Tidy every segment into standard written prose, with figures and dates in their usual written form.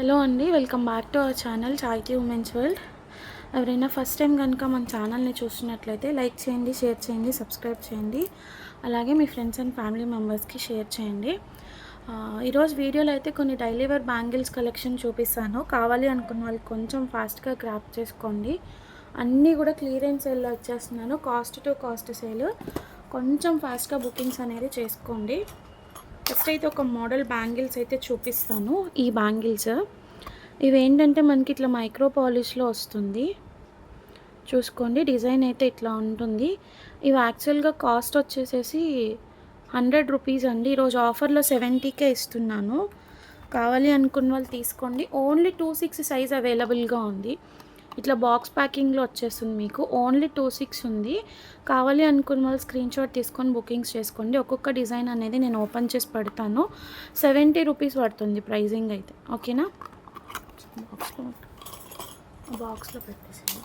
Hello అండి, welcome back to our channel చాయిటీ women's world. ఎవరైనా ఫస్ట్ టైం కనుక మన ఛానల్ని చూస్తున్నట్లయితే లైక్ చేయండి, షేర్ చేయండి, సబ్స్క్రైబ్ చేయండి. అలాగే మీ ఫ్రెండ్స్ అండ్ ఫ్యామిలీ మెంబర్స్కి షేర్ చేయండి. ఈరోజు వీడియోలో అయితే కొన్ని డైలీ వేర్ బ్యాంగిల్స్ కలెక్షన్ చూపిస్తాను. కావాలి అనుకున్న వాళ్ళు కొంచెం ఫాస్ట్గా గ్రాప్ చేసుకోండి. అన్నీ కూడా క్లియరెన్స్ సేల్లో వచ్చేస్తున్నాను. Cost to cost sale. కొంచెం ఫాస్ట్గా బుకింగ్స్ అనేది చేసుకోండి. ఫస్ట్ అయితే ఒక మోడల్ బ్యాంగిల్స్ అయితే చూపిస్తాను. ఈ బ్యాంగిల్స్ ఇవేంటంటే మనకి ఇట్లా మైక్రో పాలిష్లో వస్తుంది. చూసుకోండి, డిజైన్ అయితే ఇట్లా ఉంటుంది. ఇవి యాక్చువల్గా కాస్ట్ వచ్చేసేసి 100 రూపీస్ అండి. ఈరోజు ఆఫర్లో 70కే ఇస్తున్నాను. కావాలి అనుకున్న వాళ్ళు తీసుకోండి. ఓన్లీ 26 సైజ్ అవైలబుల్గా ఉంది. ఇట్లా బాక్స్ ప్యాకింగ్లో వచ్చేస్తుంది మీకు. ఓన్లీ 26 ఉంది. కావాలి అనుకున్న వాళ్ళు స్క్రీన్ షాట్ తీసుకొని బుకింగ్స్ చేసుకోండి. ఒక్కొక్క డిజైన్ అనేది నేను ఓపెన్ చేసి పెడతాను. 70 రూపీస్ పడుతుంది ప్రైజింగ్ అయితే. ఓకేనా? బాక్స్లో పెట్టేసాను.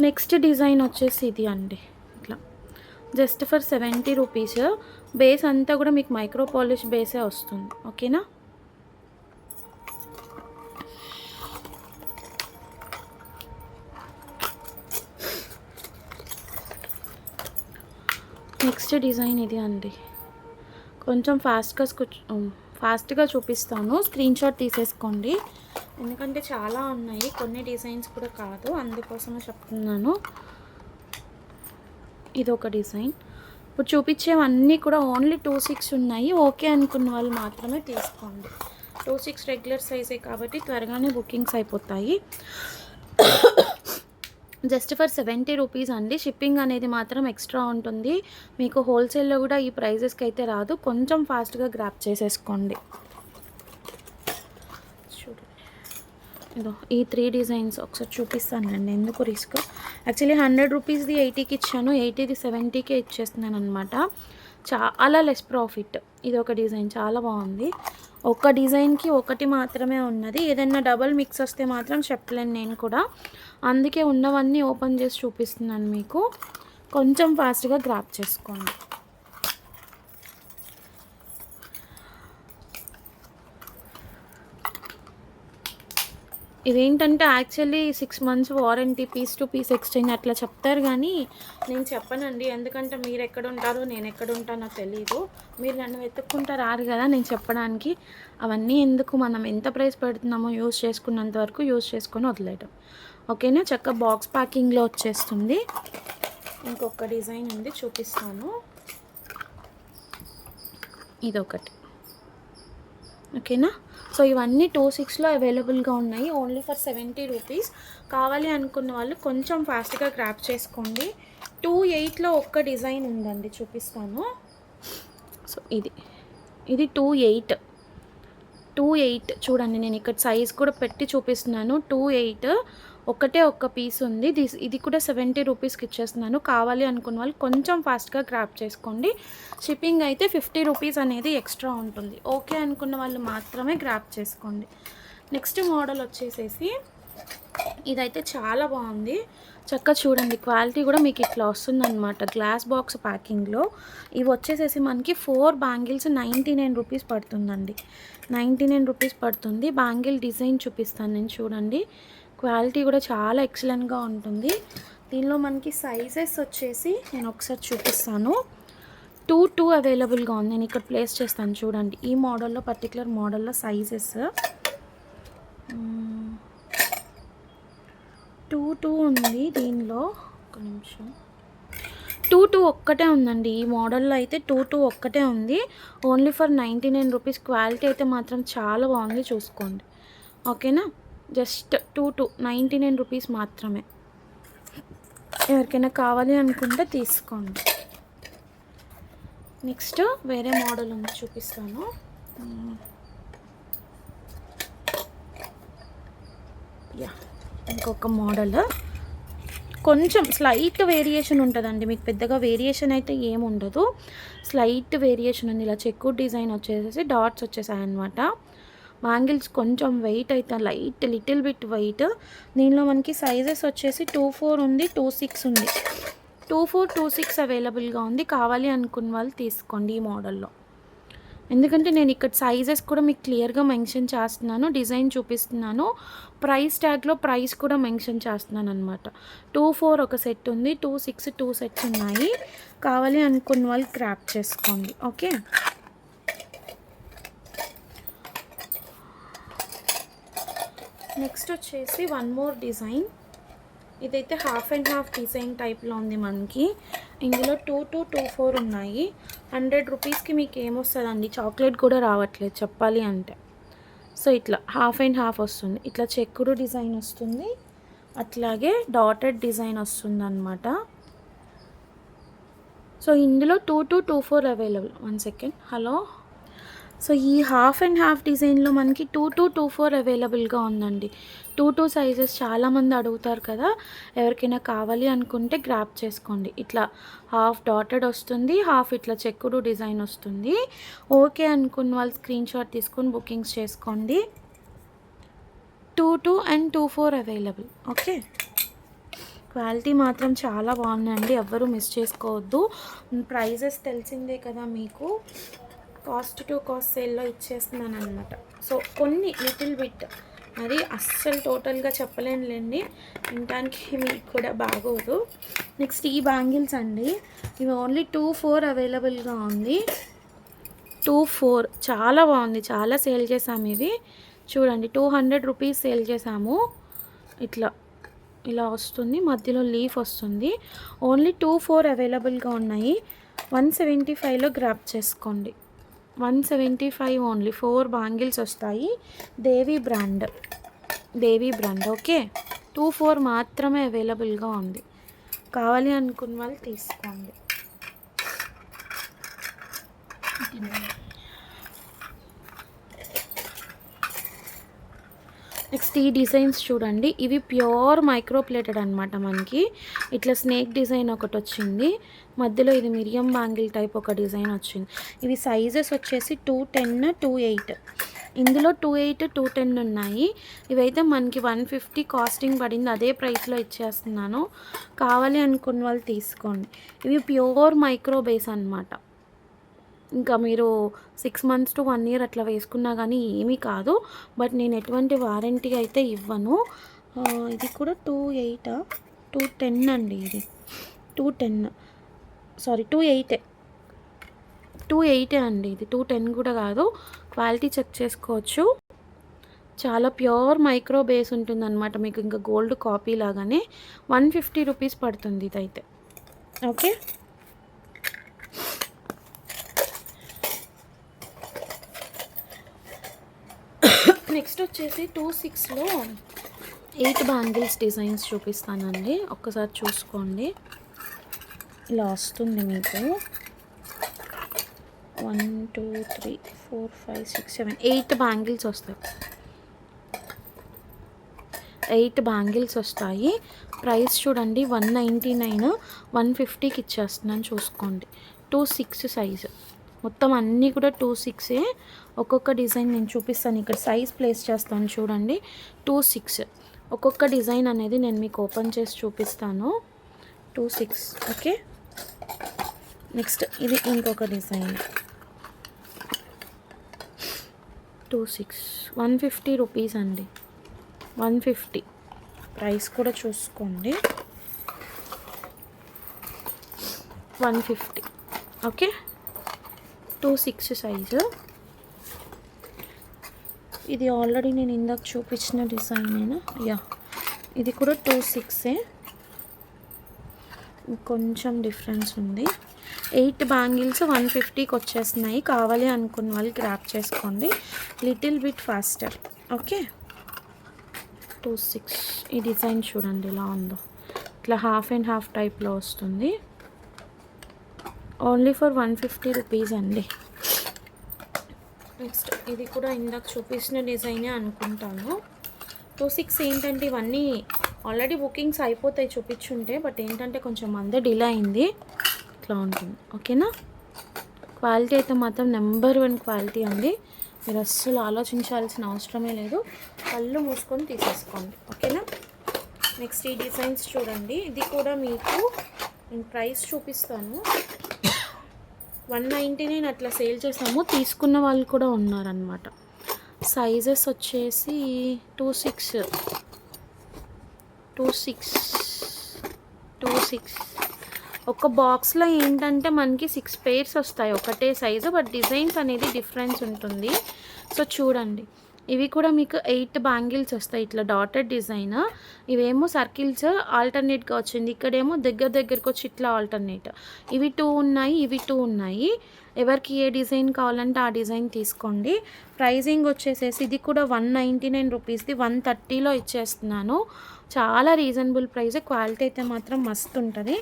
నెక్స్ట్ డిజైన్ వచ్చేసి ఇది అండి. ఇట్లా జస్ట్ ఫర్ 70 రూపీస్. బేస్ అంతా కూడా మీకు మైక్రో పాలిష్ బేసే వస్తుంది. ఓకేనా? నెక్స్ట్ డిజైన్ ఇది అండి. కొంచెం ఫాస్ట్గా చూపిస్తాను. స్క్రీన్ షాట్ తీసేసుకోండి. ఎందుకంటే చాలా ఉన్నాయి, కొన్ని డిజైన్స్ కూడా కాదు, అందుకోసమే చెప్తున్నాను. ఇది ఒక డిజైన్. ఇప్పుడు చూపించేవన్నీ కూడా ఓన్లీ 26 ఉన్నాయి. ఓకే అనుకున్న వాళ్ళు మాత్రమే తీసుకోండి. 26 రెగ్యులర్ సైజే కాబట్టి త్వరగానే బుకింగ్స్ అయిపోతాయి. జస్ట్ ఫర్ 70 రూపీస్ అండి. షిప్పింగ్ అనేది మాత్రం ఎక్స్ట్రా ఉంటుంది. మీకు హోల్సేల్లో కూడా ఈ ప్రైజెస్కి అయితే రాదు. కొంచెం ఫాస్ట్గా గ్రాప్ చేసేసుకోండి. చూడండి, ఇదో ఈ 3 డిజైన్స్ ఒకసారి చూపిస్తానండి. ఎందుకు రిస్క్. యాక్చువల్లీ 100 రూపీస్ది 80కి ఇచ్చాను, 80ది 70కే ఇచ్చేస్తున్నాను అనమాట. చాలా లెస్ ప్రాఫిట్. ఇది ఒక డిజైన్ చాలా బాగుంది. ఒక డిజైన్కి ఒకటి మాత్రమే ఉన్నది. ఏదైనా డబల్ మిక్స్ వస్తే మాత్రం చెప్పలేను నేను కూడా. అందుకే ఉన్నవన్నీ ఓపెన్ చేసి చూపిస్తున్నాను మీకు. కొంచెం ఫాస్ట్గా గ్రాప్ చేసుకోండి. ఇదేంటంటే actually 6 months warranty, piece to piece exchange అట్లా చెప్తారు, కానీ నేను చెప్పనండి. ఎందుకంటే మీరు ఎక్కడ ఉంటారో నేను ఎక్కడ ఉంటానో తెలీదు. మీరు నన్ను వెతుక్కుంటా రారు కదా నేను చెప్పడానికి. అవన్నీ ఎందుకు, మనం ఎంత ప్రైస్ పెడుతున్నామో యూజ్ చేసుకున్నంత వరకు యూజ్ చేసుకొని వదిలేయడం. ఓకేనా? చక్కగా బాక్స్ ప్యాకింగ్లో వచ్చేస్తుంది. ఇంకొక డిజైన్ ఉంది, చూపిస్తాను. ఇదొకటి. ఓకేనా? సో ఇవన్నీ 26లో అవైలబుల్గా ఉన్నాయి. Only for 70 rupees. కావాలి అనుకున్న వాళ్ళు కొంచెం ఫాస్ట్గా గ్రాప్ చేసుకోండి. 28లో ఒక్క డిజైన్ ఉందండి, చూపిస్తాను. సో ఇది 28 చూడండి. నేను ఇక్కడ సైజ్ కూడా పెట్టి చూపిస్తున్నాను. 28 ఒకటే ఒక్క పీస్ ఉంది. ఇది కూడా 70 రూపీస్కి ఇచ్చేస్తున్నాను. కావాలి అనుకున్న వాళ్ళు కొంచెం ఫాస్ట్గా గ్రాప్ చేసుకోండి. షిప్పింగ్ అయితే 50 రూపీస్ అనేది ఎక్స్ట్రా ఉంటుంది. ఓకే అనుకున్న వాళ్ళు మాత్రమే గ్రాప్ చేసుకోండి. నెక్స్ట్ మోడల్ వచ్చేసేసి ఇదైతే చాలా బాగుంది. చక్కగా చూడండి, క్వాలిటీ కూడా మీకు ఇట్లా వస్తుందన్నమాట. గ్లాస్ బాక్స్ ప్యాకింగ్లో. ఇవి వచ్చేసేసి మనకి 4 బ్యాంగిల్స్ 99 రూపీస్ పడుతుందండి. 99 రూపీస్ పడుతుంది. బ్యాంగిల్ డిజైన్ చూపిస్తాను నేను. చూడండి, క్వాలిటీ కూడా చాలా ఎక్సలెంట్గా ఉంటుంది. దీనిలో మనకి సైజెస్ వచ్చేసి నేను ఒకసారి చూపిస్తాను. 2 అవైలబుల్గా ఉంది. నేను ఇక్కడ ప్లేస్ చేస్తాను చూడండి. ఈ మోడల్లో, పర్టికులర్ మోడల్లో సైజెస్ 2 ఉంది దీనిలో. ఒక నిమిషం. 2 ఒక్కటే ఉందండి. ఈ మోడల్లో అయితే 2 ఒక్కటే ఉంది. Only for 99 rupees. క్వాలిటీ అయితే మాత్రం చాలా బాగుంది, చూసుకోండి. ఓకేనా? జస్ట్ 99 రూపీస్ మాత్రమే. ఎవరికైనా కావాలి అనుకుంటే తీసుకోండి. నెక్స్ట్ వేరే మోడల్ ఉంది, చూపిస్తాను. ఇంకొక మోడల్ కొంచెం స్లైట్ వేరియేషన్ ఉంటుందండి. మీకు పెద్దగా వేరియేషన్ అయితే ఏముండదు. స్లైట్ వేరియేషన్ ఉంది. ఇలా చెక్కు డిజైన్ వచ్చేసేసి డాట్స్ వచ్చేసాయి అన్నమాట. బ్యాంగిల్స్ కొంచెం వెయిట్ అయితే లిటిల్ బిట్ వెయిట్. దీనిలో మనకి సైజెస్ వచ్చేసి 24 ఉంది, 26 ఉంది. 24, 26 అవైలబుల్గా ఉంది. కావాలి అనుకున్న వాళ్ళు తీసుకోండి ఈ మోడల్లో. ఎందుకంటే నేను ఇక్కడ సైజెస్ కూడా మీకు క్లియర్గా మెన్షన్ చేస్తున్నాను, డిజైన్ చూపిస్తున్నాను, ప్రైస్ ట్యాగ్లో ప్రైస్ కూడా మెన్షన్ చేస్తున్నాను అనమాట. 2-4 ఒక సెట్ ఉంది, 2-6 2 సెట్స్ ఉన్నాయి. కావాలి అనుకున్న వాళ్ళు గ్రాప్ చేసుకోండి. ఓకే, నెక్స్ట్ వచ్చేసి వన్ మోర్ డిజైన్. ఇదైతే హాఫ్ అండ్ హాఫ్ డిజైన్ టైప్లో ఉంది మనకి. ఇందులో 2-4 ఉన్నాయి. 100 రూపీస్కి మీకు ఏమొస్తుందండి, చాక్లెట్ కూడా రావట్లేదు చెప్పాలి అంటే. సో ఇట్లా హాఫ్ అండ్ హాఫ్ వస్తుంది, ఇట్లా చెక్కుడు డిజైన్ వస్తుంది, అట్లాగే డాటెడ్ డిజైన్ వస్తుంది అనమాట. సో ఇందులో 2-4 అవైలబుల్. 1 second, hello. సో ఈ హాఫ్ అండ్ హాఫ్ డిజైన్లో మనకి 2-4 అవైలబుల్గా ఉందండి. 2 సైజెస్ చాలామంది అడుగుతారు కదా, ఎవరికైనా కావాలి అనుకుంటే గ్రాప్ చేసుకోండి. ఇట్లా హాఫ్ డాటెడ్ వస్తుంది, హాఫ్ ఇట్లా చెక్కుడు డిజైన్ వస్తుంది. ఓకే అనుకున్న వాళ్ళు స్క్రీన్ షాట్ తీసుకొని బుకింగ్స్ చేసుకోండి. 2 and 2-4 అవైలబుల్. ఓకే, క్వాలిటీ మాత్రం చాలా బాగుందండి, ఎవ్వరూ మిస్ చేసుకోవద్దు. ప్రైజెస్ తెలిసిందే కదా మీకు, కాస్ట్ టు కాస్ట్ సేల్లో ఇచ్చేస్తున్నాను అనమాట. సో కొన్ని లిటిల్ బిట్, మరి అస్సలు టోటల్గా చెప్పలేనులేండి, వినడానికి మీకు కూడా బాగోదు. నెక్స్ట్ ఈ బ్యాంగిల్స్ అండి, ఇవి ఓన్లీ 2-4 అవైలబుల్గా ఉంది. 2-4 చాలా బాగుంది, చాలా సేల్ చేసాము ఇవి. చూడండి 200 రూపీస్ సేల్ చేసాము. ఇట్లా ఇలా వస్తుంది, మధ్యలో లీఫ్ వస్తుంది. ఓన్లీ 2-4 అవైలబుల్గా ఉన్నాయి. 175లో గ్రాప్ చేసుకోండి. 175 ఓన్లీ. 4 బ్యాంగిల్స్ వస్తాయి, దేవి బ్రాండ్. ఓకే, 2-4 మాత్రమే అవైలబుల్గా ఉంది. కావాలి అనుకున్న వాళ్ళు తీసుకోండి. నెక్స్ట్ ఈ డిజైన్స్ చూడండి, ఇవి ప్యూర్ మైక్రో ప్లేటెడ్ అనమాట. మనకి ఇట్లా స్నేక్ డిజైన్ ఒకటి వచ్చింది, మధ్యలో ఇది మిరియం బ్యాంగిల్ టైప్ ఒక డిజైన్ వచ్చింది. ఇవి సైజెస్ వచ్చేసి 210, 2-8. ఇందులో 2-8, 210 ఉన్నాయి. ఇవైతే మనకి 150 కాస్టింగ్ పడింది, అదే ప్రైస్లో ఇచ్చేస్తున్నాను. కావాలి అనుకున్న వాళ్ళు తీసుకోండి. ఇవి ప్యూర్ మైక్రో బేస్ అనమాట. ఇంకా మీరు 6 months to 1 year అట్లా వేసుకున్నా కానీ ఏమీ కాదు. బట్ నేను ఎటువంటి వారంటీ అయితే ఇవ్వను. ఇది కూడా 2-8, 210 అండి. ఇది 210, సారీ 2-8 అండి. ఇది 210 కూడా కాదు, క్వాలిటీ చెక్ చేసుకోవచ్చు. చాలా ప్యూర్ మైక్రో బేస్ ఉంటుందన్నమాట మీకు, ఇంకా గోల్డ్ కాపీ లాగానే. 150 రూపీస్ పడుతుంది ఇదైతే. ఓకే, నెక్స్ట్ వచ్చేసి 2-6లో 8 బ్యాంగిల్స్ డిజైన్స్ చూపిస్తానండి, ఒక్కసారి చూసుకోండి. ఇలా వస్తుంది మీకు. 1 2 3 4 5 6 7 8 బ్యాంగిల్స్ వస్తాయి. 8 బ్యాంగిల్స్ వస్తాయి. ప్రైస్ చూడండి 199, 150కి ఇచ్చేస్తున్నాను, చూసుకోండి. 2-6 సైజు, మొత్తం అన్నీ కూడా 2-6. ఒక్కొక్క డిజైన్ నేను చూపిస్తాను, ఇక్కడ సైజ్ ప్లేస్ చేస్తాను చూడండి. 2-6 ఒక్కొక్క డిజైన్ అనేది నేను మీకు ఓపెన్ చేసి చూపిస్తాను. 2-6. ఓకే, నెక్స్ట్ ఇది ఇంకొక డిజైన్. 2-6 150 రూపీస్ అండి. 150 ప్రైస్ కూడా చూసుకోండి. 150. Okay, 2-6 size. ఇది ఆల్రెడీ నేను ఇందాక చూపించిన డిజైనేనా? యా, ఇది కూడా 2-6. కొంచెం డిఫరెన్స్ ఉంది. 8 బ్యాంగిల్స్ 150కి వచ్చేస్తున్నాయి. కావాలి అనుకున్న వాళ్ళు గ్రాప్ చేసుకోండి, లిటిల్ బిట్ ఫాస్టర్. ఓకే, 2-6. ఈ డిజైన్ చూడండి ఎలా ఉందో, ఇట్లా హాఫ్ అండ్ హాఫ్ టైప్లో వస్తుంది. ఓన్లీ ఫర్ 150 రూపీస్ అండి. నెక్స్ట్ ఇది కూడా ఇందాక చూపించిన డిజైనే అనుకుంటాను. 2-6 ఏంటంటే ఇవన్నీ ఆల్రెడీ బుకింగ్స్ అయిపోతాయి చూపించుంటే, బట్ ఏంటంటే కొంచెం మందే డిలే అయింది, ఇట్లా ఉంటుంది. ఓకేనా, క్వాలిటీ అయితే మాత్రం నెంబర్ 1 క్వాలిటీ అండి. మీరు అస్సలు ఆలోచించాల్సిన అవసరమే లేదు, కళ్ళు మూసుకొని తీసేసుకోండి. ఓకేనా, నెక్స్ట్ ఈ డిజైన్స్ చూడండి, ఇది కూడా మీకు నేను ప్రైస్ చూపిస్తాను. 199 అట్లా సేల్ చేసాము, తీసుకున్న వాళ్ళు కూడా ఉన్నారనమాట. సైజెస్ వచ్చేసి 26 ఒక బాక్స్లో ఏంటంటే మనకి 6 పేర్స్ వస్తాయి, ఒకటే సైజు, బట్ డిజైన్స్ అనేది డిఫరెన్స్ ఉంటుంది. సో చూడండి, ఇవి కూడా మీకు 8 బ్యాంగిల్స్ వస్తాయి ఇట్లా డాటెడ్ డిజైన్. ఇవేమో సర్కిల్స్ ఆల్టర్నేట్గా వచ్చింది, ఇక్కడేమో దగ్గరకు వచ్చి ఇట్లా ఆల్టర్నేట్. ఇవి 2 ఉన్నాయి, ఇవి 2 ఉన్నాయి. ఎవరికి ఏ డిజైన్ కావాలంటే ఆ డిజైన్ తీసుకోండి. ప్రైజింగ్ వచ్చేసేసి ఇది కూడా 199 రూపీస్ది 130లో ఇచ్చేస్తున్నాను. చాలా రీజనబుల్ ప్రైస్. క్వాలిటీ అయితే మాత్రం మస్తు ఉంటుంది.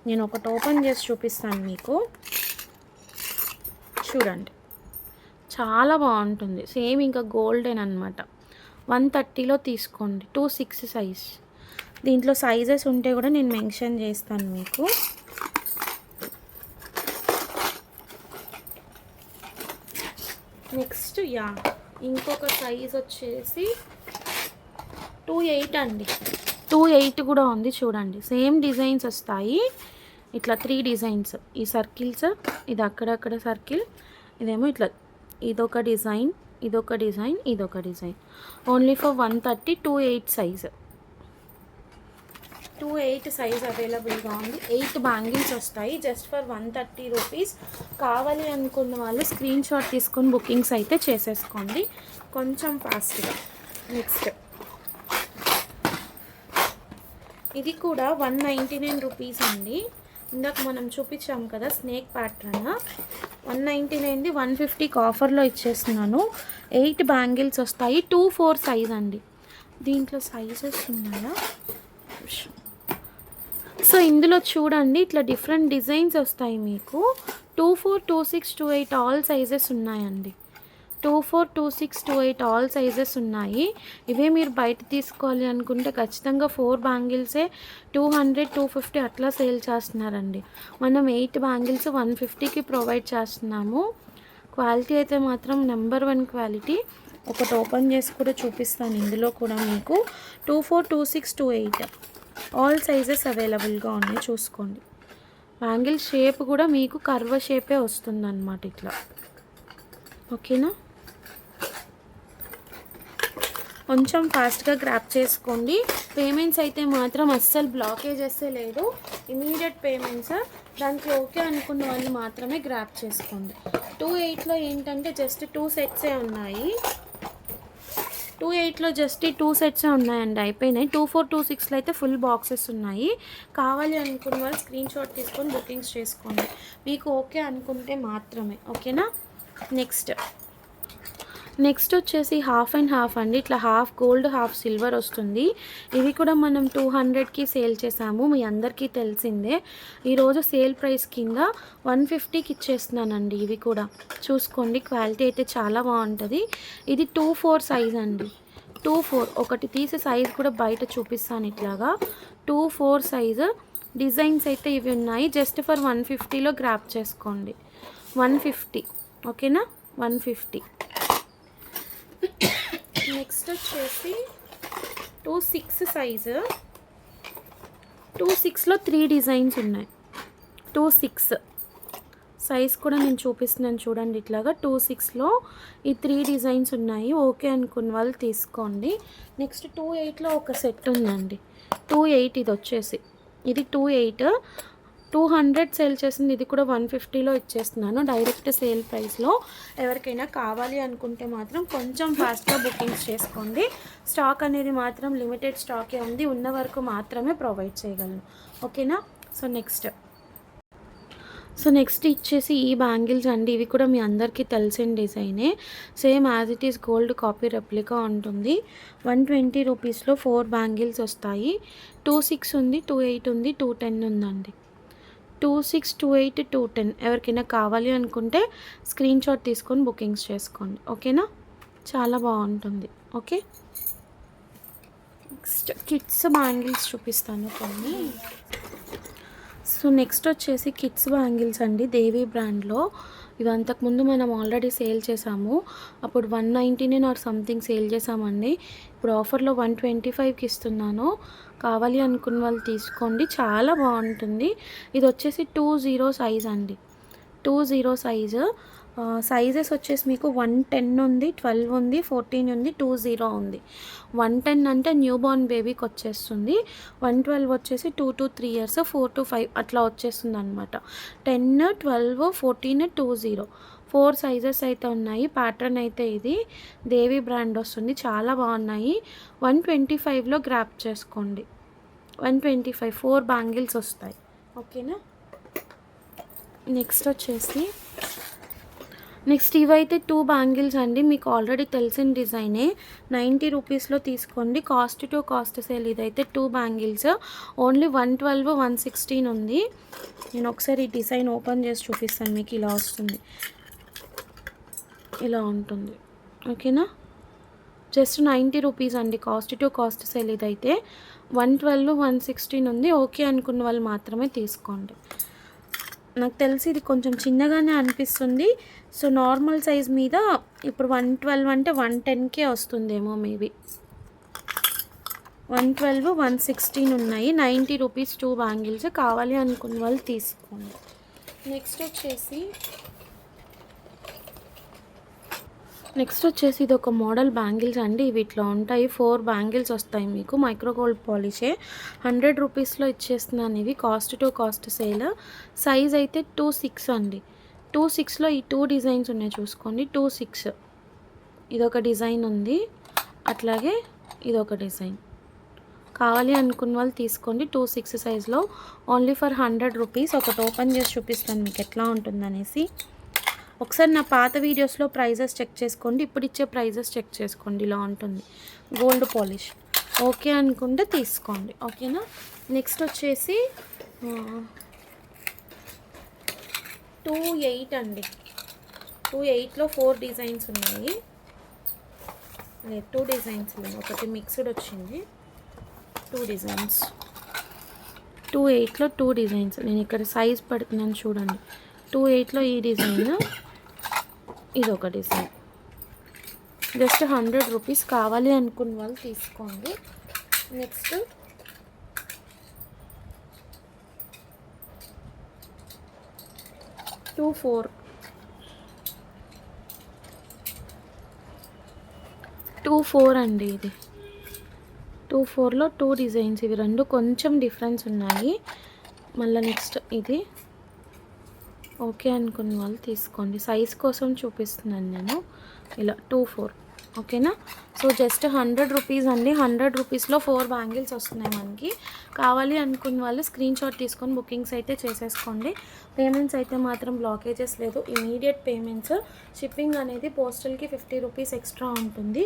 నేను ఒకటి ఓపెన్ చేసి చూపిస్తాను మీకు, చూడండి, చాలా బాగుంటుంది. సేమ్ ఇంకా గోల్డెన్ అనమాట. 130లో తీసుకోండి. 26 సైజ్. దీంట్లో సైజెస్ ఉంటే కూడా నేను మెన్షన్ చేస్తాను మీకు. నెక్స్ట్ ఇంకొక సైజ్ వచ్చేసి 28 అండి. 28 కూడా ఉంది చూడండి. సేమ్ డిజైన్స్ వస్తాయి ఇట్లా 3 డిజైన్స్. ఈ సర్కిల్స్, ఇది అక్కడక్కడ సర్కిల్, ఇదేమో ఇట్లా, ఇదొక డిజైన్, ఇదొక డిజైన్, ఇదొక design. Only for 130. 28 size. 28 size అవైలబుల్గా ఉంది. 8 బ్యాంగిల్స్ వస్తాయి జస్ట్ ఫర్ 130 రూపీస్. కావాలి అనుకున్న వాళ్ళు స్క్రీన్ షాట్ తీసుకొని బుకింగ్స్ అయితే చేసేసుకోండి కొంచెం ఫాస్ట్గా. నెక్స్ట్ ఇది కూడా 199 రూపీస్ అండి. ఇందాక మనం చూపించాం కదా స్నేక్ ప్యాటర్న్, 199ది 150కి ఆఫర్లో ఇచ్చేస్తున్నాను. 8 బ్యాంగిల్స్ వస్తాయి. 2-4 సైజ్ అండి. దీంట్లో సైజెస్ ఉన్నాయా? సో ఇందులో చూడండి ఇట్లా డిఫరెంట్ డిజైన్స్ వస్తాయి మీకు. 24, 26, 28 ఆల్ సైజెస్ ఉన్నాయండి. 24, 26, 28 ఆల్ సైజెస్ ఉన్నాయి. ఇవే మీరు బయట తీసుకోవాలి అనుకుంటే ఖచ్చితంగా 4 బ్యాంగిల్సే 200, 250 అట్లా సేల్ చేస్తున్నారండి. మనం 8 బ్యాంగిల్స్ 150కి ప్రొవైడ్ చేస్తున్నాము. క్వాలిటీ అయితే మాత్రం నెంబర్ 1 క్వాలిటీ. ఒకటి ఓపెన్ చేసి కూడా చూపిస్తాను. ఇందులో కూడా మీకు 24, 26, 28 ఆల్ సైజెస్ అవైలబుల్గా ఉన్నాయి, చూసుకోండి. బ్యాంగిల్ షేప్ కూడా మీకు కర్వ్ షేపే వస్తుంది అన్నమాట ఇట్లా. ఓకేనా? కొంచెం ఫాస్ట్గా గ్రాప్ చేసుకోండి. పేమెంట్స్ అయితే మాత్రం అస్సలు బ్లాకేజెస్ లేదు, ఇమీడియట్ పేమెంట్స్. దానికి ఓకే అనుకున్న వాళ్ళు మాత్రమే గ్రాప్ చేసుకోండి. 28లో ఏంటంటే జస్ట్ 2 సెట్సే ఉన్నాయి. 28లో జస్ట్ 2 సెట్సే ఉన్నాయండి, అయిపోయినాయి. 24, 26లో అయితే ఫుల్ బాక్సెస్ ఉన్నాయి. కావాలి అనుకున్న వాళ్ళు స్క్రీన్ షాట్ తీసుకొని బుకింగ్స్ చేసుకోండి మీకు ఓకే అనుకుంటే మాత్రమే. ఓకేనా? నెక్స్ట్ వచ్చేసి 50/50 అండి. ఇట్లా హాఫ్ గోల్డ్ హాఫ్ సిల్వర్ వస్తుంది. ఇవి కూడా మనం 200కి సేల్ చేసాము, మీ అందరికీ తెలిసిందే. ఈరోజు సేల్ ప్రైస్ కింద 150కి ఇచ్చేస్తున్నానండి. ఇవి కూడా చూసుకోండి, క్వాలిటీ అయితే చాలా బాగుంటుంది. ఇది 2-4 సైజ్ అండి. 2-4 ఒకటి తీసి సైజ్ కూడా బయట చూపిస్తాను ఇట్లాగా. 2-4 సైజు డిజైన్స్ అయితే ఇవి ఉన్నాయి. జస్ట్ ఫర్ 150లో గ్రాప్ చేసుకోండి. 150. ఓకేనా? 150. నెక్స్ట్ వచ్చేసి 26 సైజు. 26లో 3 డిజైన్స్ ఉన్నాయి. 26 సైజ్ కూడా నేను చూపిస్తున్నాను చూడండి ఇట్లాగా. 26లో ఈ 3 డిజైన్స్ ఉన్నాయి. ఓకే అనుకున్న వాళ్ళు తీసుకోండి. నెక్స్ట్ 28లో ఒక సెట్ ఉందండి. 28 ఇది వచ్చేసి, ఇది 28 200 సేల్ చేసింది. ఇది కూడా 150లో ఇచ్చేస్తున్నాను డైరెక్ట్ సేల్ ప్రైస్లో. ఎవరికైనా కావాలి అనుకుంటే మాత్రం కొంచెం ఫాస్ట్గా బుకింగ్స్ చేసుకోండి. స్టాక్ అనేది మాత్రం లిమిటెడ్ స్టాకే ఉంది, ఉన్న వరకు మాత్రమే ప్రొవైడ్ చేయగలను. ఓకేనా? సో నెక్స్ట్ ఇచ్చేసి ఈ బ్యాంగిల్స్ అండి. ఇవి కూడా మీ అందరికీ తెలిసిన డిజైనే, same as it is gold copy replica ఉంటుంది. 120 రూపీస్లో 4 బ్యాంగిల్స్ వస్తాయి. 26 ఉంది, 28 ఉంది, 210 ఉందండి. 26, 28, 210 ఎవరికైనా కావాలి అనుకుంటే స్క్రీన్ షాట్ తీసుకొని బుకింగ్స్ చేసుకోండి. ఓకేనా? చాలా బాగుంటుంది. ఓకే, నెక్స్ట్ కిడ్స్ బ్యాంగిల్స్ చూపిస్తాను కొన్ని. సో నెక్స్ట్ వచ్చేసి కిడ్స్ బ్యాంగిల్స్ అండి, దేవి బ్రాండ్లో. ఇవి అంతకుముందు మనం ఆల్రెడీ సేల్ చేసాము, అప్పుడు 199 ఆర్ సంథింగ్ సేల్ చేసామండి. ఇప్పుడు ఆఫర్లో 125కి ఇస్తున్నాను. కావాలి అనుకున్న వాళ్ళు తీసుకోండి, చాలా బాగుంటుంది. ఇది వచ్చేసి 20 సైజ్ అండి. 20 సైజు. సైజెస్ వచ్చేసి మీకు 110 ఉంది, 12 ఉంది, 14 ఉంది, 20 ఉంది. 110 అంటే న్యూ బోర్న్ బేబీకి వచ్చేస్తుంది. 112 వచ్చేసి 2 to 3 years, 4 to 5 అట్లా వచ్చేస్తుంది అనమాట. 10, 12, 14, 20 4 సైజెస్ అయితే ఉన్నాయి. ప్యాటర్న్ అయితే ఇది దేవి బ్రాండ్ వస్తుంది, చాలా బాగున్నాయి. 125లో గ్రాప్ చేసుకోండి. 125 4 బ్యాంగిల్స్ వస్తాయి. ఓకేనా. నెక్స్ట్ ఇవైతే 2 బ్యాంగిల్స్ అండి. మీకు ఆల్రెడీ తెలిసిన డిజైనే. 90 రూపీస్లో తీసుకోండి. Cost to cost sale. ఇదైతే 2 బ్యాంగిల్స్ ఓన్లీ 112, 116 ఉంది. నేను ఒకసారి ఈ డిజైన్ ఓపెన్ చేసి చూపిస్తాను మీకు. ఇలా వస్తుంది, ఇలా ఉంటుంది. ఓకేనా. జస్ట్ 90 రూపీస్ అండి, కాస్ట్ టు కాస్ట్ సేల్. ఇదైతే 112, 116 ఉంది. ఓకే అనుకున్న వాళ్ళు మాత్రమే తీసుకోండి. నాకు తెలిసి ఇది కొంచెం చిన్నగానే అనిపిస్తుంది. సో నార్మల్ సైజ్ మీద ఇప్పుడు 112 అంటే 110కే వస్తుందేమో మేబీ. 112, 116 ఉన్నాయి. 90 రూపీస్ 2 బ్యాంగిల్స్. కావాలి అనుకున్న వాళ్ళు తీసుకోండి. నెక్స్ట్ వచ్చేసి ఇది ఒక మోడల్ బ్యాంగిల్స్ అండి. ఇవి ఇట్లా ఉంటాయి. 4 బ్యాంగిల్స్ వస్తాయి మీకు. Micro gold పాలిషే. 100 రూపీస్లో ఇచ్చేస్తున్నాను ఇవి. Cost to cost sale. Size అయితే 26 అండి. 26లో ఈ 2 డిజైన్స్ ఉన్నాయి చూసుకోండి. 26 ఇదొక డిజైన్ ఉంది, అట్లాగే ఇదొక డిజైన్. కావాలి అనుకున్న వాళ్ళు తీసుకోండి. 26 సైజ్లో ఓన్లీ ఫర్ 100 రూపీస్. ఒకటి ఓపెన్ చేసి చూపిస్తాను మీకు ఎట్లా ఉంటుందనేసి. ఒకసారి నా పాత వీడియోస్లో ప్రైజెస్ చెక్ చేసుకోండి, ఇప్పుడు ఇచ్చే ప్రైజెస్ చెక్ చేసుకోండి. ఇలా ఉంటుంది గోల్డ్ పాలిష్. ఓకే అనుకుంటే తీసుకోండి. ఓకేనా. నెక్స్ట్ వచ్చేసి 28 అండి. 28లో 4 డిజైన్స్ ఉన్నాయి. లేదు, 2 డిజైన్స్ లేవు, ఒకటి మిక్స్డ్ వచ్చింది. 2 డిజైన్స్. 28లో 2 డిజైన్స్. నేను ఇక్కడ సైజ్ పెడుతున్నాను చూడండి. 28లో ఈ డిజైన్, ఇదొక డిజైన్. Just 100 rupees. కావాలి అనుకున్న వాళ్ళు తీసుకోండి. నెక్స్ట్ 24 అండి. ఇది 24లో 2 డిజైన్స్. ఇవి రెండు కొంచెం డిఫరెన్స్ ఉన్నాయి. మళ్ళీ నెక్స్ట్ ఇది. ఓకే అనుకున్న వాళ్ళు తీసుకోండి. సైజ్ కోసం చూపిస్తున్నాను నేను. ఇలా 24. ఓకేనా. సో జస్ట్ 100 రూపీస్ అండి. 100 రూపీస్లో 4 బ్యాంగిల్స్ వస్తున్నాయి మనకి. కావాలి అనుకున్న వాళ్ళు స్క్రీన్ షాట్ తీసుకొని బుకింగ్స్ అయితే చేసేసుకోండి. పేమెంట్స్ అయితే మాత్రం బ్లాకేజెస్ లేదు, ఇమీడియట్ పేమెంట్స్. షిప్పింగ్ అనేది పోస్టల్కి 50 రూపీస్ ఎక్స్ట్రా ఉంటుంది.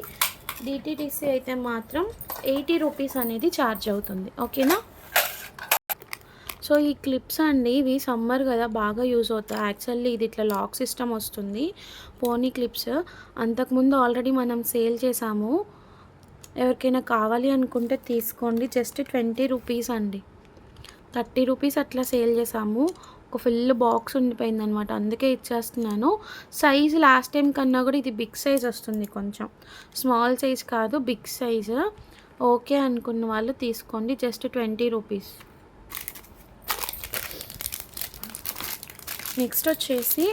డిటీడీసీ అయితే మాత్రం 80 రూపీస్ అనేది ఛార్జ్ అవుతుంది. ఓకేనా. సో ఈ క్లిప్స్ అండి, ఇవి సమ్మర్ కదా బాగా యూజ్ అవుతాయి. యాక్చువల్లీ ఇది ఇట్లా లాక్ సిస్టమ్ వస్తుంది, పోనీ క్లిప్స్. అంతకుముందు ఆల్రెడీ మనం సేల్ చేసాము. ఎవరికైనా కావాలి అనుకుంటే తీసుకోండి. జస్ట్ 20 రూపీస్ అండి. 30 రూపీస్ అట్లా సేల్ చేసాము. ఒక ఫుల్ బాక్స్ ఉండిపోయింది అనమాట, అందుకే ఇచ్చేస్తున్నాను. సైజ్ లాస్ట్ టైం కన్నా కూడా ఇది బిగ్ సైజ్ వస్తుంది, కొంచెం స్మాల్ సైజ్ కాదు, బిగ్ సైజ్. ఓకే అనుకున్న వాళ్ళు తీసుకోండి. Just 20 rupees. నెక్స్ట్ వచ్చేసి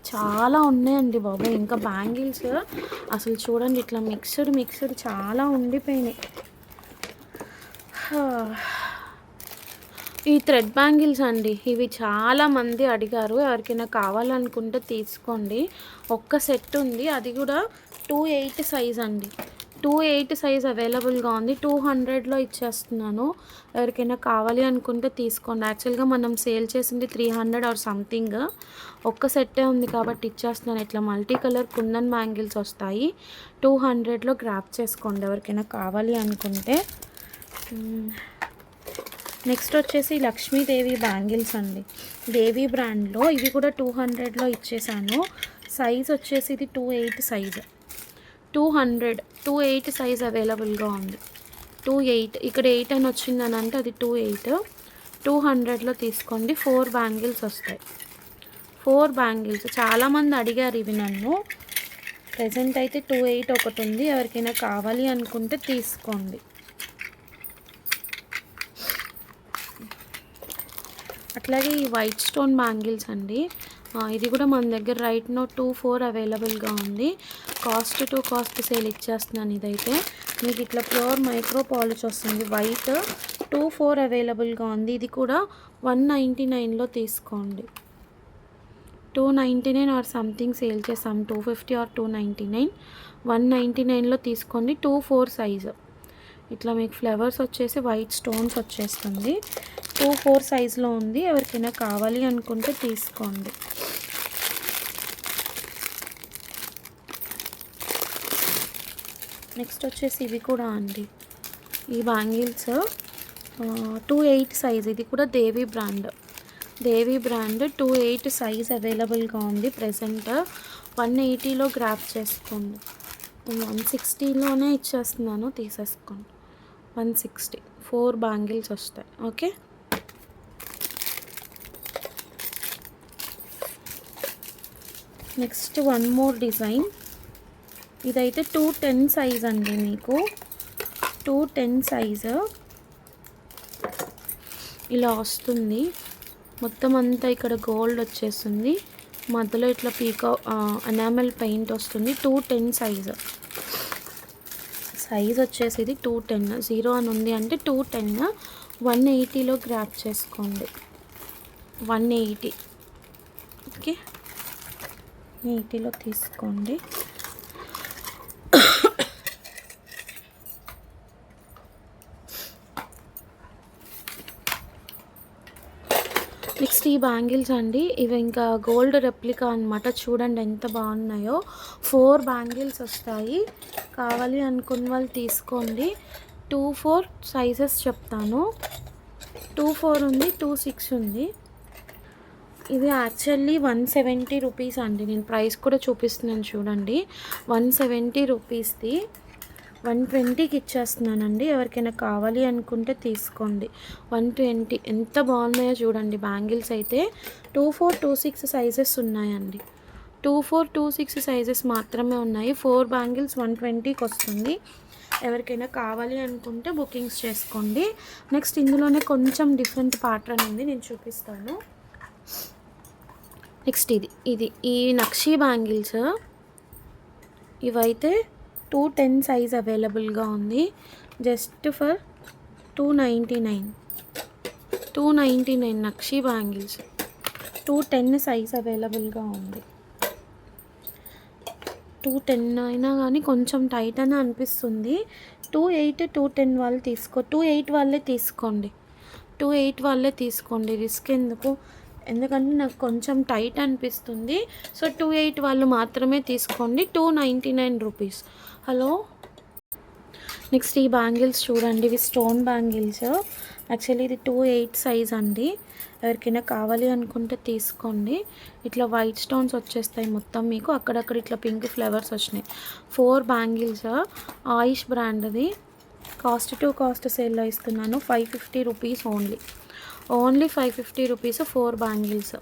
చాలా ఉన్నాయండి బాబు, ఇంకా బ్యాంగిల్స్. అసలు చూడండి, ఇట్లా మిక్స్డ్ చాలా ఉండిపోయినాయి. ఈ థ్రెడ్ బ్యాంగిల్స్ అండి, ఇవి చాలామంది అడిగారు. ఎవరికైనా కావాలనుకుంటే తీసుకోండి. ఒక్క సెట్ ఉంది, అది కూడా 28 సైజ్ అండి. 28 సైజ్ అవైలబుల్గా ఉంది. 200లో ఇచ్చేస్తున్నాను. ఎవరికైనా కావాలి అనుకుంటే తీసుకోండి. యాక్చువల్గా మనం సేల్ చేసింది 300 ఆర్ సంథింగ్. ఒక్క సెట్టే ఉంది కాబట్టి ఇచ్చేస్తున్నాను. ఇట్లా మల్టీ కలర్ కుందన్ బ్యాంగిల్స్ వస్తాయి. 200లో గ్రాప్ చేసుకోండి ఎవరికైనా కావాలి అనుకుంటే. నెక్స్ట్ వచ్చేసి లక్ష్మీదేవి బ్యాంగిల్స్ అండి, దేవి బ్రాండ్లో. ఇవి కూడా 200లో ఇచ్చేసాను. సైజ్ వచ్చేసి ఇది 28 సైజ్. 28 సైజ్ అవైలబుల్గా ఉంది. 28 ఇక్కడ 8 అని వచ్చిందని అంటే అది 28. 200లో తీసుకోండి. 4 బ్యాంగిల్స్ వస్తాయి. 4 బ్యాంగిల్స్. చాలామంది అడిగారు ఇవి నన్ను. ప్రెజెంట్ అయితే 28 ఒకటి ఉంది. ఎవరికైనా కావాలి అనుకుంటే తీసుకోండి. అట్లాగే ఈ వైట్ స్టోన్ బ్యాంగిల్స్ అండి, ఇది కూడా మన దగ్గర రైట్ నో 2-4 అవైలబుల్గా ఉంది. కాస్ట్ టు కాస్ట్ సేల్ ఇచ్చేస్తున్నాను. ఇదైతే మీకు ఇట్లా ప్యూర్ మైక్రో పాలిష్ వస్తుంది. వైట్ 2-4 అవైలబుల్గా ఉంది. ఇది కూడా 199లో తీసుకోండి. 299 ఆర్ సంథింగ్ సేల్ చేసాం. 250 ఆర్ 299, 199లో తీసుకోండి. 2-4 సైజు. ఇట్లా మీకు ఫ్లవర్స్ వచ్చేసి వైట్ స్టోన్స్ వచ్చేస్తుంది. 2-4 సైజులో ఉంది. ఎవరికైనా కావాలి అనుకుంటే తీసుకోండి. నెక్స్ట్ వచ్చేసి ఇవి కూడా అండి. ఈ బ్యాంగిల్స్ 2-8 సైజ్. ఇది కూడా దేవి బ్రాండ్ 2-8 సైజ్ అవైలబుల్గా ఉంది. ప్రెజెంట్ 180లో గ్రాప్ చేసుకోండి. 160లోనే ఇచ్చేస్తున్నాను, తీసేసుకోండి. 160 4 బ్యాంగిల్స్ వస్తాయి. Okay, next one more design. ఇదైతే 210 సైజ్ అండి. మీకు 210 సైజు ఇలా వస్తుంది. మొత్తం అంతా ఇక్కడ గోల్డ్ వచ్చేస్తుంది. మధ్యలో ఇట్లా ఎనామెల్ పెయింట్ వస్తుంది. 210 సైజ్ వచ్చేసి ఇది 210. 0 అని ఉంది అంటే 210. 180లో గ్రాప్ చేసుకోండి. 180. ఓకే, 180లో తీసుకోండి. నెక్స్ట్ ఈ బ్యాంగిల్స్ అండి. ఇవి ఇంకా గోల్డ్ రెప్లికా అనమాట. చూడండి ఎంత బాగున్నాయో. 4 బ్యాంగిల్స్ వస్తాయి. కావాలి అనుకున్న వాళ్ళు తీసుకోండి. 2-4 సైజెస్ చెప్తాను. 2-4 ఉంది, 2-6 ఉంది. ఇది యాక్చువల్లీ 170 రూపీస్ అండి. నేను ప్రైస్ కూడా చూపిస్తున్నాను చూడండి. 170 రూపీస్ది 120కి ఇచ్చేస్తున్నానండి. ఎవరికైనా కావాలి అనుకుంటే తీసుకోండి. 120. ఎంత బాగున్నాయో చూడండి బ్యాంగిల్స్ అయితే. 2-4, 2-6 సైజెస్ ఉన్నాయండి. 2-4, 2-6 సైజెస్ మాత్రమే ఉన్నాయి. 4 బ్యాంగిల్స్ 120కి వస్తుంది. ఎవరికైనా కావాలి అనుకుంటే బుకింగ్స్ చేసుకోండి. నెక్స్ట్ ఇందులోనే కొంచెం డిఫరెంట్ ప్యాటర్న్ ఉంది, నేను చూపిస్తాను. నెక్స్ట్ ఇది ఈ నక్షీ బ్యాంగిల్స్. ఇవైతే 210 సైజ్ అవైలబుల్గా ఉంది. Just for 299 nakshi bangles. 210 size అవైలబుల్గా ఉంది. 210 అయినా కానీ కొంచెం టైట్ అని అనిపిస్తుంది. 2-8, 210 వాళ్ళు 2-8 వాళ్ళే తీసుకోండి. 2-8 వాళ్ళే తీసుకోండి. రిస్క్ ఎందుకు, ఎందుకంటే నాకు కొంచెం టైట్ అనిపిస్తుంది. సో 2-8 వాళ్ళు మాత్రమే తీసుకోండి. 299 రూపీస్. హలో, నెక్స్ట్ ఈ బ్యాంగిల్స్ చూడండి. ఇవి స్టోన్ బ్యాంగిల్స్. యాక్చువల్లీ ఇది 2-8 సైజ్ అండి. ఎవరికైనా కావాలి అనుకుంటే తీసుకోండి. ఇట్లా వైట్ స్టోన్స్ వచ్చేస్తాయి మొత్తం మీకు. అక్కడక్కడ ఇట్లా పింక్ ఫ్లవర్స్ వచ్చినాయి. 4 బ్యాంగిల్స్. ఆయుష్ బ్రాండ్ది. కాస్ట్ టు కాస్ట్ సేల్లో ఇస్తున్నాను. 550 rupees only 550 rupees 4 bangles.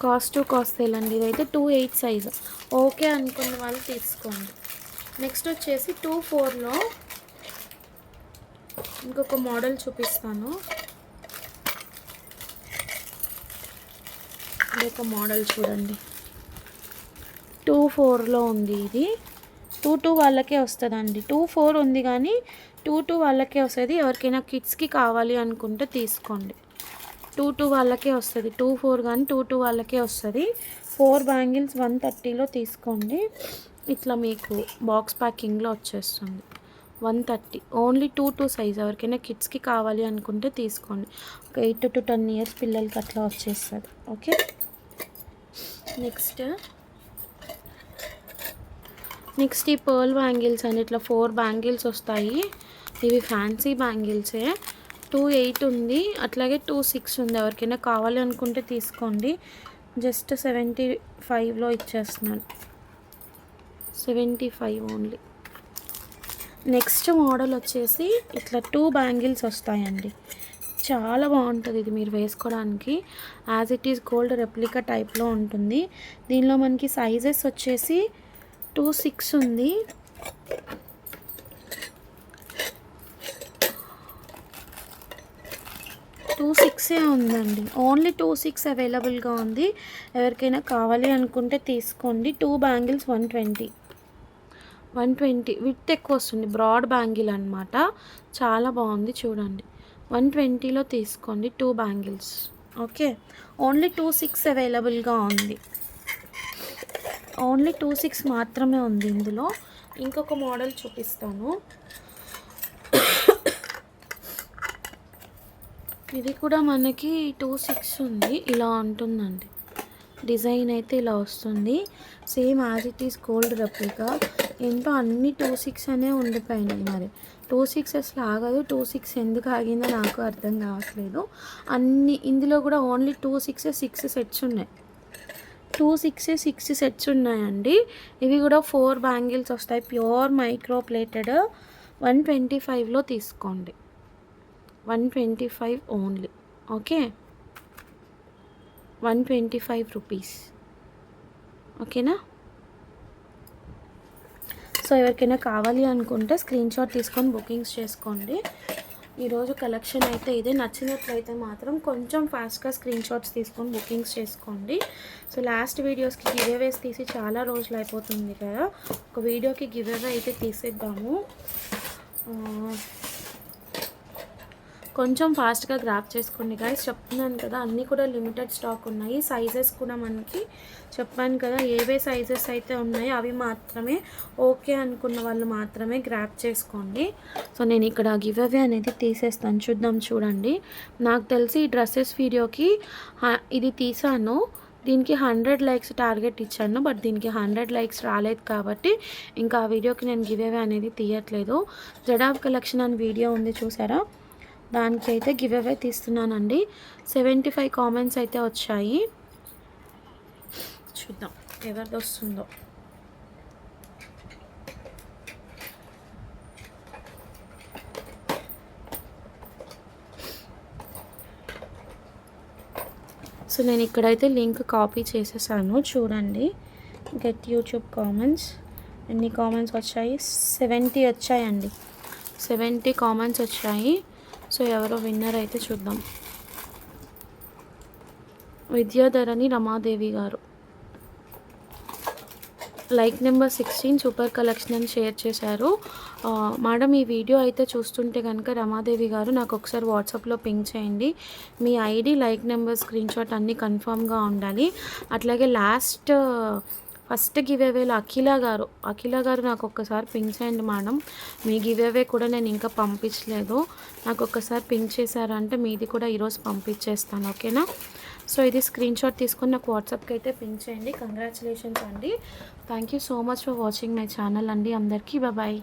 Cost to cost sale అండి. ఇదైతే 2-8 సైజు. ఓకే అనుకున్న వాళ్ళు తీసుకోండి. నెక్స్ట్ వచ్చేసి 2-4లో ఇంకొక మోడల్ చూపిస్తాను. ఇంకొక మోడల్ చూడండి. 2-4లో ఉంది. ఇది 2-2 వాళ్ళకే వస్తుందండి. 2-4 ఉంది కానీ 2-2 వాళ్ళకే వస్తుంది. ఎవరికైనా కిడ్స్కి కావాలి అనుకుంటే తీసుకోండి. 2-2 వాళ్ళకే వస్తుంది. 2-4 కానీ 2-2 వాళ్ళకే వస్తుంది. 4 బ్యాంగిల్స్ 130లో తీసుకోండి. ఇట్లా మీకు బాక్స్ ప్యాకింగ్లో వచ్చేస్తుంది. 130 ఓన్లీ 2-2 సైజ్. ఎవరికైనా కిడ్స్కి కావాలి అనుకుంటే తీసుకోండి. ఒక 8 to 10 ఇయర్స్ పిల్లలకి అట్లా వచ్చేస్తుంది. ఓకే, నెక్స్ట్ ఈ పర్ల్ బ్యాంగిల్స్ అని ఇట్లా 4 బ్యాంగిల్స్ వస్తాయి. ఇవి ఫ్యాన్సీ బ్యాంగిల్సే. 2-8 ఉంది, అట్లాగే 2-6 ఉంది. ఎవరికైనా కావాలి అనుకుంటే తీసుకోండి. జస్ట్ 75లో ఇచ్చేస్తున్నాను. 75 ఓన్లీ. నెక్స్ట్ మోడల్ వచ్చేసి ఇట్లా 2 బ్యాంగిల్స్ వస్తాయండి. చాలా బాగుంటుంది ఇది మీరు వేసుకోవడానికి. As it is gold replica టైప్లో ఉంటుంది. దీనిలో మనకి సైజెస్ వచ్చేసి 2-6 ఉంది. 26 ఉందండి. ఓన్లీ 26 అవైలబుల్గా ఉంది. ఎవరికైనా కావాలి అనుకుంటే తీసుకోండి. 2 బ్యాంగిల్స్ 120 విడ్త్ ఎక్కువ వస్తుంది. బ్రాడ్ బ్యాంగిల్ అనమాట. చాలా బాగుంది చూడండి. 120లో తీసుకోండి 2 బ్యాంగిల్స్. ఓకే, ఓన్లీ 26 అవైలబుల్గా ఉంది. ఓన్లీ 26 మాత్రమే ఉంది ఇందులో. ఇంకొక మోడల్ చూపిస్తాను. ఇది కూడా మనకి 26 ఉంది. ఇలా ఉంటుందండి. డిజైన్ అయితే ఇలా వస్తుంది. Same as it is gold replica. ఏంటో అన్ని 26 అనే ఉండిపోయినాయి. మరి 26 అసలు ఆగదు. 26 ఎందుకు ఆగిందో నాకు అర్థం కావట్లేదు. అన్ని ఇందులో కూడా ఓన్లీ 26 6 సెట్స్ ఉన్నాయి. 26 6 సెట్స్ ఉన్నాయండి. ఇవి కూడా 4 బ్యాంగిల్స్ వస్తాయి. Pure micro plated. 125లో తీసుకోండి. 125 ఓన్లీ. Okay, 125 rupees. ఓకేనా? సో ఎవరికైనా కావాలి అనుకుంటే స్క్రీన్ షాట్ తీసుకొని బుకింగ్స్ చేసుకోండి. ఈరోజు కలెక్షన్ అయితే ఇదే. నచ్చినట్లయితే మాత్రం కొంచెం ఫాస్ట్గా స్క్రీన్ షాట్స్ తీసుకొని బుకింగ్స్ చేసుకోండి. సో లాస్ట్ వీడియోస్కి గివ్ అవేస్ తీసి చాలా రోజులు అయిపోతుంది కదా. ఒక వీడియోకి గివ్ అవే అయితే తీసేద్దాము. కొంచెం ఫాస్ట్గా గ్రాప్ చేసుకోండి గైస్. చెప్తున్నాను కదా, అన్నీ కూడా లిమిటెడ్ స్టాక్ ఉన్నాయి. సైజెస్ కూడా మనకి చెప్పాను కదా, ఏవే సైజెస్ అయితే ఉన్నాయో అవి మాత్రమే ఓకే అనుకున్న వాళ్ళు మాత్రమే గ్రాప్ చేసుకోండి. సో నేను ఇక్కడ గివ్ అవే అనేది తీసేస్తాను. చూడండి. నాకు తెలిసి ఈ డ్రెస్సెస్ వీడియోకి ఇది తీసాను. దీనికి 100 లైక్స్ టార్గెట్ ఇచ్చాను. బట్ దీనికి 100 లైక్స్ రాలేదు కాబట్టి ఇంకా ఆ వీడియోకి నేను గివ్ అవే అనేది తీయట్లేదు. జడాబ్ కలెక్షన్ అని వీడియో ఉంది చూసారా, దానికి అయితే గివ్ అవే తీస్తున్నానండి. 75 కామెంట్స్ అయితే వచ్చాయి. చూద్దాం ఎవరిది వస్తుందో. సో నేను ఇక్కడైతే లింక్ కాపీ చేసేసాను. చూడండి, గెట్ యూట్యూబ్ కామెంట్స్. ఎన్ని కామెంట్స్ వచ్చాయి? 70 వచ్చాయండి. 70 కామెంట్స్ వచ్చాయి. సో ఎవరో విన్నర్ అయితే చూద్దాం. విద్యాధరణి రమాదేవి గారు లైక్ నెంబర్ 16 సూపర్ కలెక్షన్ అని షేర్ చేశారు. మేడం ఈ వీడియో అయితే చూస్తుంటే కనుక రమాదేవి గారు నాకు ఒకసారి వాట్సాప్లో పింగ్ చేయండి. మీ ID, like number, screenshot అన్నీ కన్ఫామ్గా ఉండాలి. అట్లాగే ఫస్ట్ గివ్ అవేలో అఖిల గారు నాకు ఒక్కసారి పింగ్ చేయండి మేడం. మీ గివ్ అవే కూడా నేను ఇంకా పంపించలేదు. నాకు ఒక్కసారి పింగ్ చేశారంటే మీది కూడా ఈరోజు పంపించేస్తాను. ఓకేనా? సో ఇది స్క్రీన్ షాట్ తీసుకొని నాకు వాట్సాప్కి అయితే పింగ్ చేయండి. కంగ్రాచులేషన్స్ అండి. Thank you so much for watching my channel అండి. అందరికీ బాయ్.